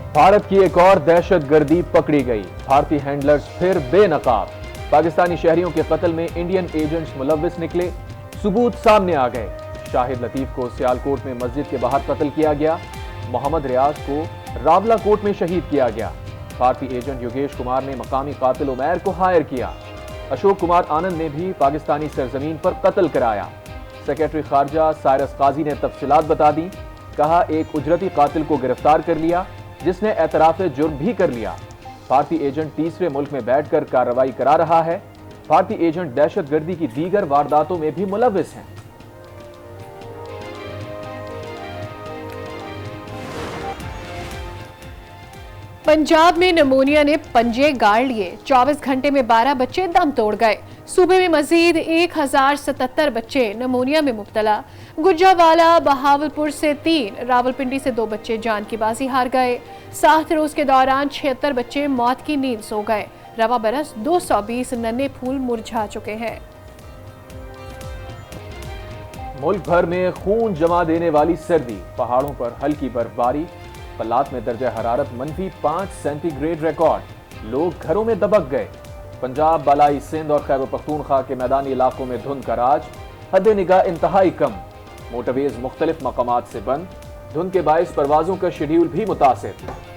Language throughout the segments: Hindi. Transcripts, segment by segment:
भारत की एक और दहशतगर्दी पकड़ी गई। भारतीय हैंडलर्स फिर बेनकाब। पाकिस्तानी शहरियों के कत्ल में इंडियन एजेंट्स मुलव्विस निकले, सबूत सामने आ गए। शाहिद लतीफ को सियालकोट में मस्जिद के बाहर कत्ल किया गया। मोहम्मद रियाज को रावला कोट में शहीद किया गया। भारतीय एजेंट योगेश कुमार ने मकामी कातिल उमैर को हायर किया। अशोक कुमार आनंद ने भी पाकिस्तानी सरजमीन पर कत्ल कराया। सेक्रेटरी खारजा साइरस काजी ने तफसीलात बता दी। कहा, एक उजरती कातिल को गिरफ्तार कर लिया जिसने एतराफ जुर्म भी कर लिया। भारतीय एजेंट तीसरे मुल्क में बैठकर कार्रवाई करा रहा है। भारतीय एजेंट दहशतगर्दी की दीगर वारदातों में भी मुलव्विस हैं। पंजाब में निमोनिया ने पंजे गाड़ लिए। 24 घंटे में 12 बच्चे दम तोड़ गए। सूबे में मजीद 1077 बच्चे निमोनिया में मुब्तला। गुजरावाला बहावलपुर से 3, रावलपिंडी से 2 बच्चे जान की बाजी हार गए। 7 रोज के दौरान 76 बच्चे मौत की नींद सो गए। रवा बरस 220 नन्हे फूल मुरझा चुके हैं। मुल्क भर में खून जमा देने वाली सर्दी, पहाड़ों पर हल्की बर्फबारी। पलात में दर्जा हरारत -5 सेंटीग्रेड रिकॉर्ड। लोग घरों में दबक गए। पंजाब, बालाई सिंध और खैबर पख्तूनख्वा के मैदानी इलाकों में धुंध का राज। हद निगाह इंतहाई कम। मोटरवेज मुख्तलिफ मकामात से बंद। धुंध के बायस परवाजों का शेड्यूल भी मुतासिर।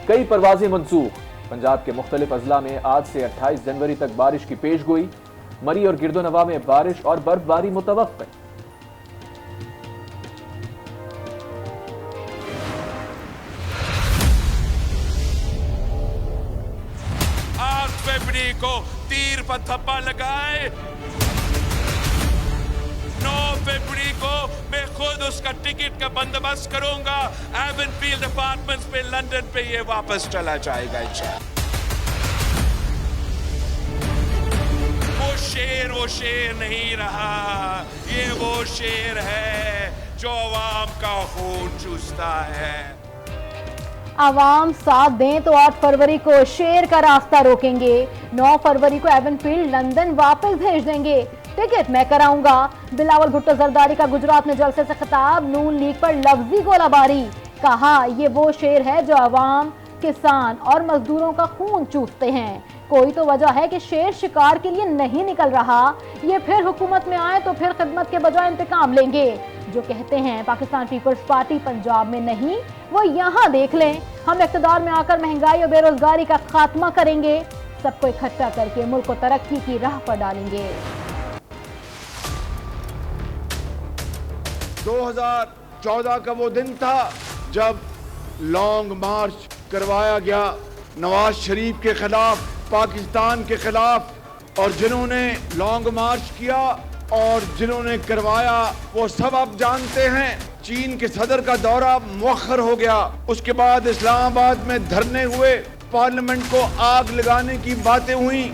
कई परवाजें मनसूख। पंजाब के मुख्तलिफ अजला में आज से 28 जनवरी तक बारिश की पेशगोई। मरी और गिरदोनवा में बारिश और बर्फबारी मुतवक्किल। 8 फरवरी को तीर पर थप्पा लगाए। 9 फरवरी को मैं खुद उसका टिकट का बंदोबस्त करूंगा। एवनफील्ड अपार्टमेंट्स पे लंदन पे ये वापस चला जाएगा इंशाल्लाह। वो शेर नहीं रहा, ये वो शेर है जो अवाम का खून चूसता है। आवाम साथ दें तो 8 फरवरी को शेर का रास्ता रोकेंगे। 9 फरवरी को एवनफील्ड लंदन वापस भेज देंगे। टिकट मैं कराऊंगा। बिलावल भुट्टो जरदारी का गुजरात में जलसे से खिताब। नून लीग पर लफ्जी गोलाबारी। कहा, ये वो शेर है जो अवाम, किसान और मजदूरों का खून चूसते हैं। कोई तो वजह है कि शेर शिकार के लिए नहीं निकल रहा। ये फिर हुकूमत में आए तो फिर खिदमत के बजाय इंतकाम लेंगे। जो कहते हैं पाकिस्तान पीपल्स पार्टी पंजाब में नहीं, वो यहाँ देख लें। हम इख्तिदार में आकर महंगाई और बेरोजगारी का खात्मा करेंगे। सबको इकट्ठा करके मुल्क को तरक्की की राह पर डालेंगे। 2014 का वो दिन था जब लॉन्ग मार्च करवाया गया नवाज शरीफ के खिलाफ, पाकिस्तान के खिलाफ। और जिन्होंने लॉन्ग मार्च किया और जिन्होंने करवाया वो सब आप जानते हैं। चीन के सदर का दौरा मुअख्खर हो गया। उसके बाद इस्लामाबाद में धरने हुए, पार्लियामेंट को आग लगाने की बातें हुई।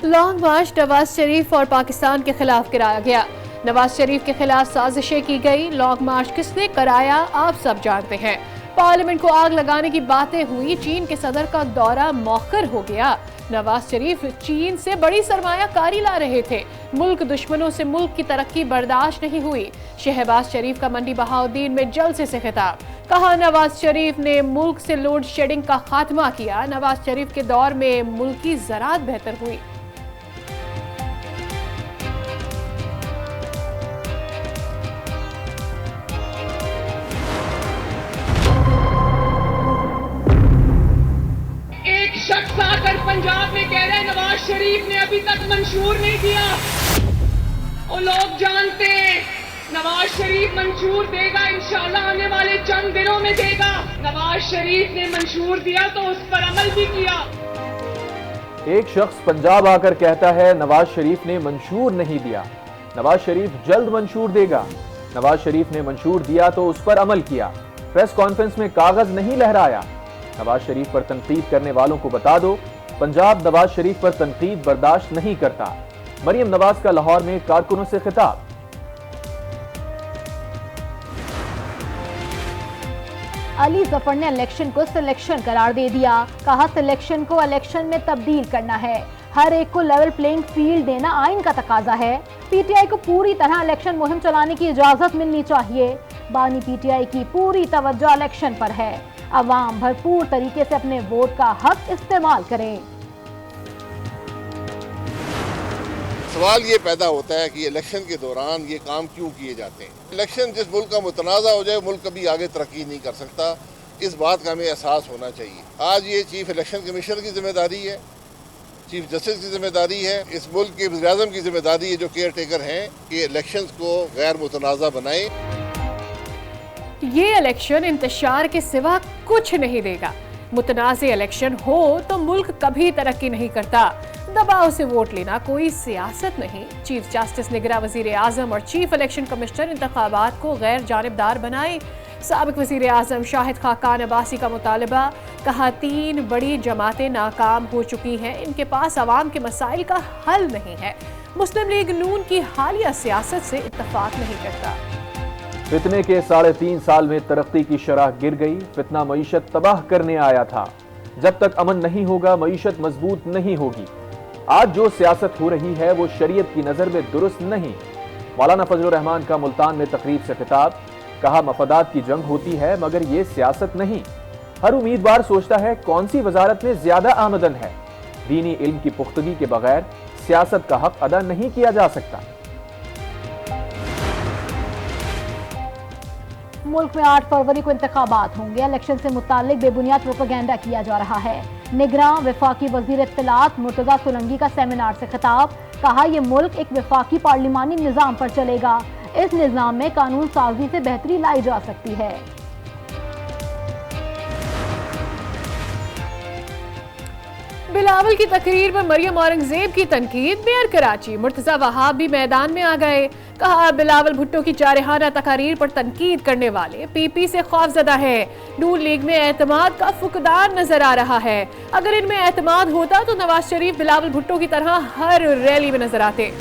लॉन्ग मार्च नवाज शरीफ और पाकिस्तान के खिलाफ कराया गया। नवाज शरीफ के खिलाफ साजिशें की गई। लॉन्ग मार्च किसने कराया आप सब जानते हैं। पार्लियामेंट को आग लगाने की बातें हुई। चीन के सदर का दौरा मौखर हो गया। नवाज शरीफ चीन से बड़ी सरमायाकारी ला रहे थे। मुल्क दुश्मनों से मुल्क की तरक्की बर्दाश्त नहीं हुई। शहबाज शरीफ का मंडी बहाउद्दीन में जलसे से खिताब। कहा, नवाज शरीफ ने मुल्क से लोड शेडिंग का खात्मा किया। नवाज शरीफ के दौर में मुल्क की ज़राअत बेहतर हुई। शख्स आकर पंजाब में कह रहे हैं नवाज शरीफ ने अभी तक मंशूर नहीं दिया। वो लोग जानते हैं नवाज शरीफ मंशूर देगा, इंशाल्लाह आने वाले चंद दिनों में देगा। नवाज शरीफ ने मंशूर दिया तो उस पर अमल भी किया। एक शख्स पंजाब आकर कहता है नवाज शरीफ ने मंशूर नहीं दिया। नवाज शरीफ जल्द मंशूर देगा। नवाज शरीफ ने मंशूर दिया तो उस पर अमल किया। प्रेस कॉन्फ्रेंस में कागज नहीं लहराया। नवाज शरीफ पर तनकीद करने वालों को बता दो, पंजाब नवाज शरीफ पर तनकीद बर्दाश्त नहीं करता। मरियम नवाज का लाहौर में कारकुनों से खिताब। अली जफर ने इलेक्शन को सिलेक्शन करार दे दिया। कहा, सिलेक्शन को इलेक्शन में तब्दील करना है। हर एक को लेवल प्लेइंग फील्ड देना आइन का तकाजा है। पीटीआई को पूरी तरह इलेक्शन मुहिम चलाने की इजाजत मिलनी चाहिए। बानी पीटीआई की पूरी तवज्जो इलेक्शन पर है। अवाम भरपूर तरीके से अपने वोट का हक इस्तेमाल करें। सवाल ये पैदा होता है कि इलेक्शन के दौरान ये काम क्यों किए जाते हैं। इलेक्शन जिस मुल्क का मुतनाज़ा हो जाए, मुल्क कभी आगे तरक्की नहीं कर सकता। इस बात का हमें एहसास होना चाहिए। आज ये चीफ इलेक्शन कमीशनर की जिम्मेदारी है, चीफ जस्टिस की जिम्मेदारी है, इस मुल्क के वज़ीर-ए-आज़म की जिम्मेदारी है जो केयर टेकर हैं कि इलेक्शन को गैर मुतनाज़ा बनाएं। ये इलेक्शन इंतशार के सिवा कुछ नहीं देगा। मुतनाज़े इलेक्शन हो तो मुल्क कभी तरक्की नहीं करता। दबाव से वोट लेना कोई सियासत नहीं। चीफ जस्टिस निगरां वज़ीर आज़म और चीफ इलेक्शन कमिश्नर इंतखाबात को गैर जानिबदार बनाए। साबिक वज़ीर आज़म शाहिद खाकान अब्बासी का मुतालबा, कहा 3 बड़ी जमातें नाकाम हो चुकी हैं, इनके पास अवाम के मसाइल का हल नहीं है। मुस्लिम लीग नून की हालिया सियासत से इत्तफाक नहीं करता। फितने के 3.5 साल में तरक्की की शरह गिर गई। फितना मईशत तबाह करने आया था। जब तक अमन नहीं होगा मईशत मजबूत नहीं होगी। आज जो सियासत हो रही है वो शरीयत की नजर में दुरुस्त नहीं। मौलाना फजलुर रहमान का मुल्तान में तकरीब से खिताब, कहा मफादात की जंग होती है मगर ये सियासत नहीं। हर उम्मीदवार सोचता है कौन सी वजारत में ज्यादा आमदन है। दीनी इल्म की पुख्तगी के बगैर सियासत का हक अदा नहीं किया जा सकता। मुल्क में 8 फरवरी को इंतखाबात होंगे। इलेक्शन से मुतालिक बेबुनियाद प्रोपेगेंडा किया जा रहा है। निगरां वफाकी वजीर इत्तलात मुर्तजा सोलंकी का सेमिनार से खिताब, कहा यह मुल्क एक वफाकी पार्लिमानी निज़ाम पर चलेगा। इस निज़ाम में कानून साजी से बेहतरी लाई जा सकती है। बिलावल की तकरीर में मरियम औरंगजेब की तनकीद। मेयर कराची मुर्तजा वहाब भी मैदान में आ गए। कहा बिलावल भुट्टो की जारहाना तकारीर पर तनकीद करने वाले पीपी से खौफजदा है। नून लीग में एतमाद का फुकदान नजर आ रहा है। अगर इनमें एतमाद होता तो नवाज शरीफ बिलावल भुट्टो की तरह हर रैली में नजर आते।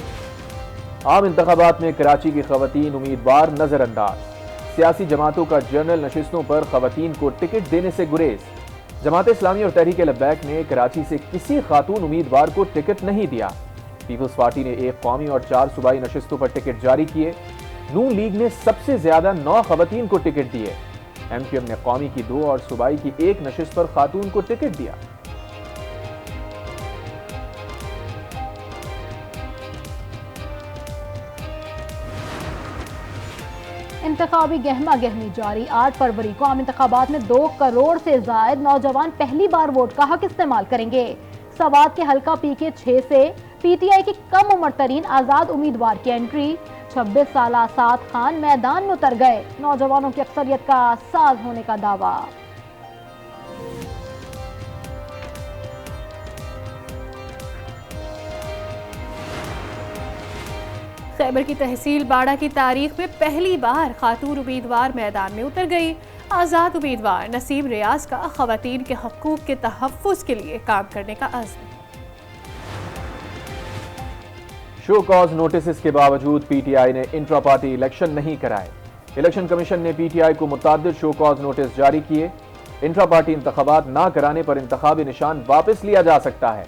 आम इंतखाबात में कराची की खवातीन उम्मीदवार नजरअंदाज। सियासी जमातों का जनरल नशिस्तों पर खवातीन को टिकट देने से गुरेज। जमात इस्लामी और तहरीक लब्बैक ने कराची से किसी खातून उम्मीदवार को टिकट नहीं दिया। पीपल्स पार्टी ने 1 कौमी और 4 सूबाई नशिस्तों पर टिकट जारी किए। नून लीग ने सबसे ज्यादा 9 खवातीन को टिकट दिए। एमक्यूएम ने कौमी की 2 और सूबाई की 1 नशिस्त पर खातून को टिकट दिया। इंतखाबी गहमा गहमी जारी। 8 फरवरी को आम इंतखाबात में 2 करोड़ से जायद नौजवान पहली बार वोट का हक इस्तेमाल करेंगे। सवात के हल्का PK 6 से PTI की कम उम्र तरीन आजाद उम्मीदवार की एंट्री। 26 साल साद खान मैदान में उतर गए। नौजवानों की अक्सरियत का साज होने का दावा। खैबर की तहसील बाड़ा की तारीख में पहली बार खातून उम्मीदवार मैदान में उतर गई। आजाद उम्मीदवार नसीम रियाज का खवातीन के हकूक के तहफ्फुज के लिए काम करने का अज़्म। शो कॉज नोटिस के बावजूद PTI ने इंट्रा पार्टी इलेक्शन नहीं कराए। इलेक्शन कमीशन ने PTI को मुताद्दिद शो कॉज नोटिस जारी किए। इंट्रा पार्टी इंतखाबात ना कराने पर इंतखाबी निशान वापस लिया जा सकता है।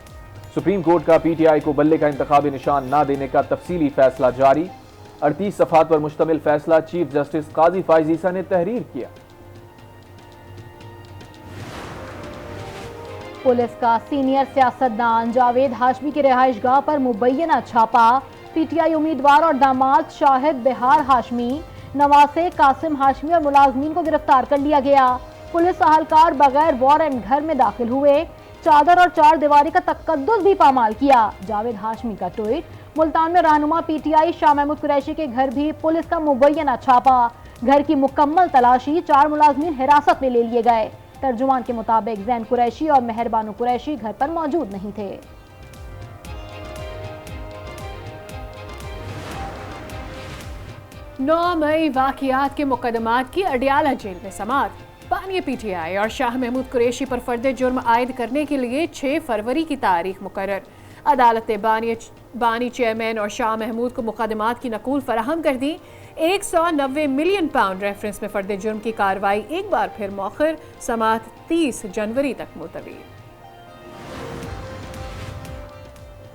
सुप्रीम कोर्ट का PTI को बल्ले का इंतखाबी निशान ना देने का तफसीली फैसला जारी। 38 सफ़हात पर मुश्तमिल फैसला चीफ जस्टिस काजी फाइज ईसा ने तहरीर किया। पुलिस का सीनियर सियासतदान जावेद हाशमी की रिहाइश गाह पर मुबैना छापा। PTI उम्मीदवार और दामाद शाहिद बिहार हाशमी, नवासे कासिम हाशमी और मुलाजमीन को गिरफ्तार कर लिया गया। पुलिस अहलकार बगैर वारंट घर में दाखिल हुए। चादर और 4 दीवारी का तकद्दुस भी पामाल किया। जावेद हाशमी का ट्वीट। मुल्तान में रहनुमा PTI शाह महमूद कुरैशी के घर भी पुलिस का मुबैना छापा। घर की मुकम्मल तलाशी। 4 मुलाजमीन हिरासत में ले लिए गए। तर्जुमान के मुताबिक जैन कुरैशी और मेहरबानू कुरैशी घर पर मौजूद नहीं थे। 9 मई वाक़ियात के मुकदमात की अडियाला जेल में समाअत। बानी PTI और शाह महमूद कुरैशी पर फर्द जुर्म आयद करने के लिए 6 फरवरी की तारीख मुकर्रर। अदालत ने बानी चेयरमैन और शाह महमूद को मुकदमात की नकूल फराहम कर दी। 190 मिलियन पाउंड रेफरेंस में फर्द जुर्म की कार्रवाई एक बार फिर मौखर। समाअत 30 जनवरी तक मुलतवी।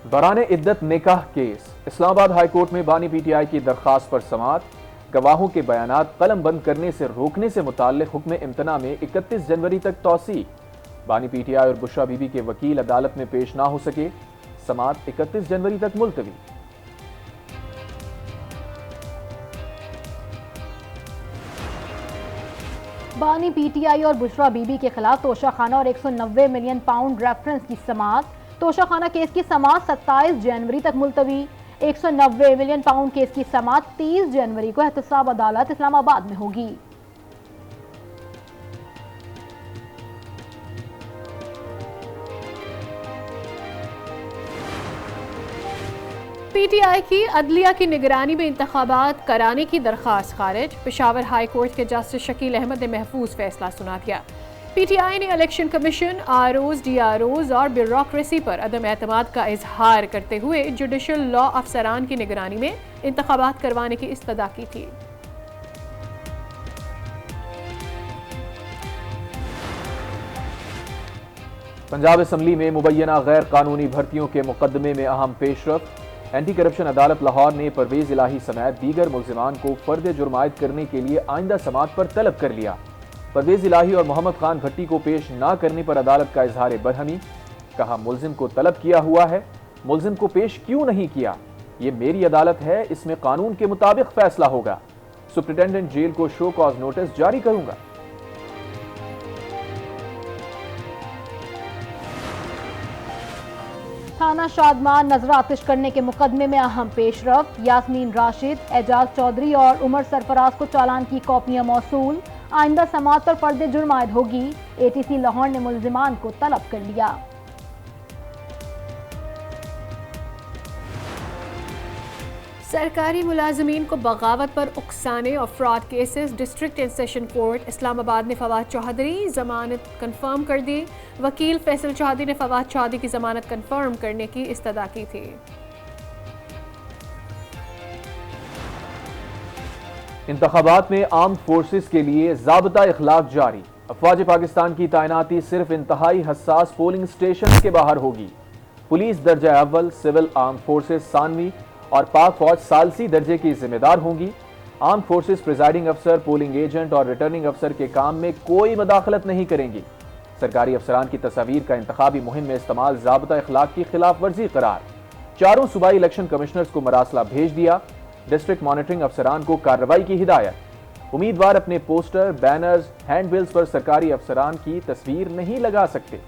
दौरान इद्दत निकाह केस। इस्लामाबाद हाई कोर्ट में बानी PTI की दरखास्त पर समाअत। गवाहों के बयानात कलम बंद करने से रोकने से मुताल्लिक हुक्म इम्तना में 31 जनवरी तक तौसी। बानी पीटीआई और बुशरा बीबी के वकील अदालत में पेश ना हो सके, समाअत 31 जनवरी तक मुलतवी। बानी पीटीआई और बुशरा बीबी के खिलाफ तोशाखाना और 190 मिलियन पाउंड रेफरेंस की समाअत। तोशाखाना केस की समाअत 27 जनवरी तक मुलतवी। 190 मिलियन पाउंड केस की समाअत 30 जनवरी को एहतसाब अदालत इस्लामाबाद में होगी। पीटीआई की अदलिया की निगरानी में इंतखाबात कराने की दरख्वास्त खारिज। पेशावर हाई कोर्ट के जस्टिस शकील अहमद ने महफूज फैसला सुना दिया। पीटीआई ने इलेक्शन कमीशन, आरओज, डीआरओज और ब्यूरोक्रेसी पर अदम एतमाद का इजहार करते हुए जुडिशल लॉ अफसरान की निगरानी में इंतखाबात करवाने की इस्तदा की थी। पंजाब असम्बली में मुबैना गैर कानूनी भर्तियों के मुकदमे में अहम पेशरफ। एंटी करप्शन अदालत लाहौर ने परवेज इलाही समेत दीगर मुलजिमान को फर्द जुर्म आयद करने के लिए आइंदा समाअत पर तलब कर लिया। परवेज इलाही और मोहम्मद खान भट्टी को पेश न करने पर अदालत का इजहार बरहमी। कहा, मुलजिम को तलब किया हुआ है, मुलजिम को पेश क्यों नहीं किया? ये मेरी अदालत है, इसमें कानून के मुताबिक फैसला होगा। सुप्रिंटेंडेंट जेल को शो कॉज नोटिस जारी करूंगा। थाना शादमान नजर आतिश करने के मुकदमे में अहम पेशरफ। यास्मीन राशिद, एजाज चौधरी और उमर सरफराज को चालान की कॉपियां मौसूल। आइंदा समाअत पर फर्द जुर्म आयद होगी। एटीसी लाहौर ने मुलजिमान को तलब कर लिया। सरकारी मुलाजमीन को बगावत पर उकसाने और fraud cases. District and session court Islamabad ने फवाद चौधरी जमानत कंफर्म कर दी। वकील फैसल चौधरी ने फवाद चौधरी की जमानत कंफर्म करने की इस्तदा की थी। इंतखाबात में आर्म्ड फोर्सेस के लिए ज़ाब्ता इखलाक जारी। अफवाज पाकिस्तान की तैनाती सिर्फ इंतहाई हसास पोलिंग स्टेशन के बाहर होगी। पुलिस दर्जा अव्वल, सिविल आर्म फोर्सेस सानवी और पाक फौज सालसी दर्जे की जिम्मेदार होंगी। आर्म फोर्सेस प्रिजाइडिंग अफसर, पोलिंग एजेंट और रिटर्निंग अफसर के काम में कोई मदाखलत नहीं करेंगी। सरकारी अफसरान की तस्वीर का इंतखाबी मुहिम में इस्तेमाल ज़ाब्ता इखलाक की खिलाफ वर्जी करार। चारों सूबाई इलेक्शन कमिश्नर्स को मरासला भेज दिया। डिस्ट्रिक्ट मॉनिटरिंग अफसरान को कार्रवाई की हिदायत। उम्मीदवार अपने पोस्टर, बैनर्स, हैंडबिल्स पर सरकारी अफसरान की तस्वीर नहीं लगा सकते।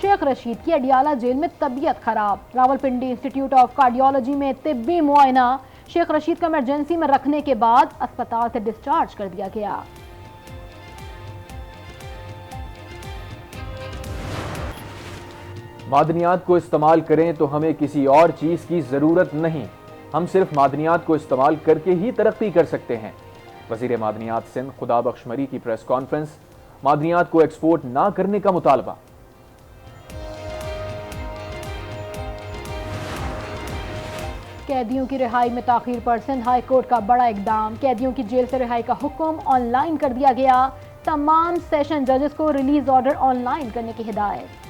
शेख रशीद की अडियाला जेल में तबीयत खराब। रावलपिंडी इंस्टीट्यूट ऑफ कार्डियोलॉजी में तिब्बी मुआयना। शेख रशीद को इमरजेंसी में रखने के बाद अस्पताल से डिस्चार्ज कर दिया गया। मादनियात को इस्तेमाल करें तो हमें किसी और चीज की जरूरत नहीं। हम सिर्फ मादनियात को इस्तेमाल करके ही तरक्की कर सकते हैं। वजीर मादनियात सिंध खुदाबख्श मरी की प्रेस कॉन्फ्रेंस। मादनियात को एक्सपोर्ट ना करने का मुतालबा। कैदियों की रिहाई में ताखीर पर सिंध हाई कोर्ट का बड़ा इकदाम। कैदियों की जेल से रिहाई का हुक्म ऑनलाइन कर दिया गया। तमाम सेशन जजेस को रिलीज ऑर्डर ऑनलाइन करने की हिदायत।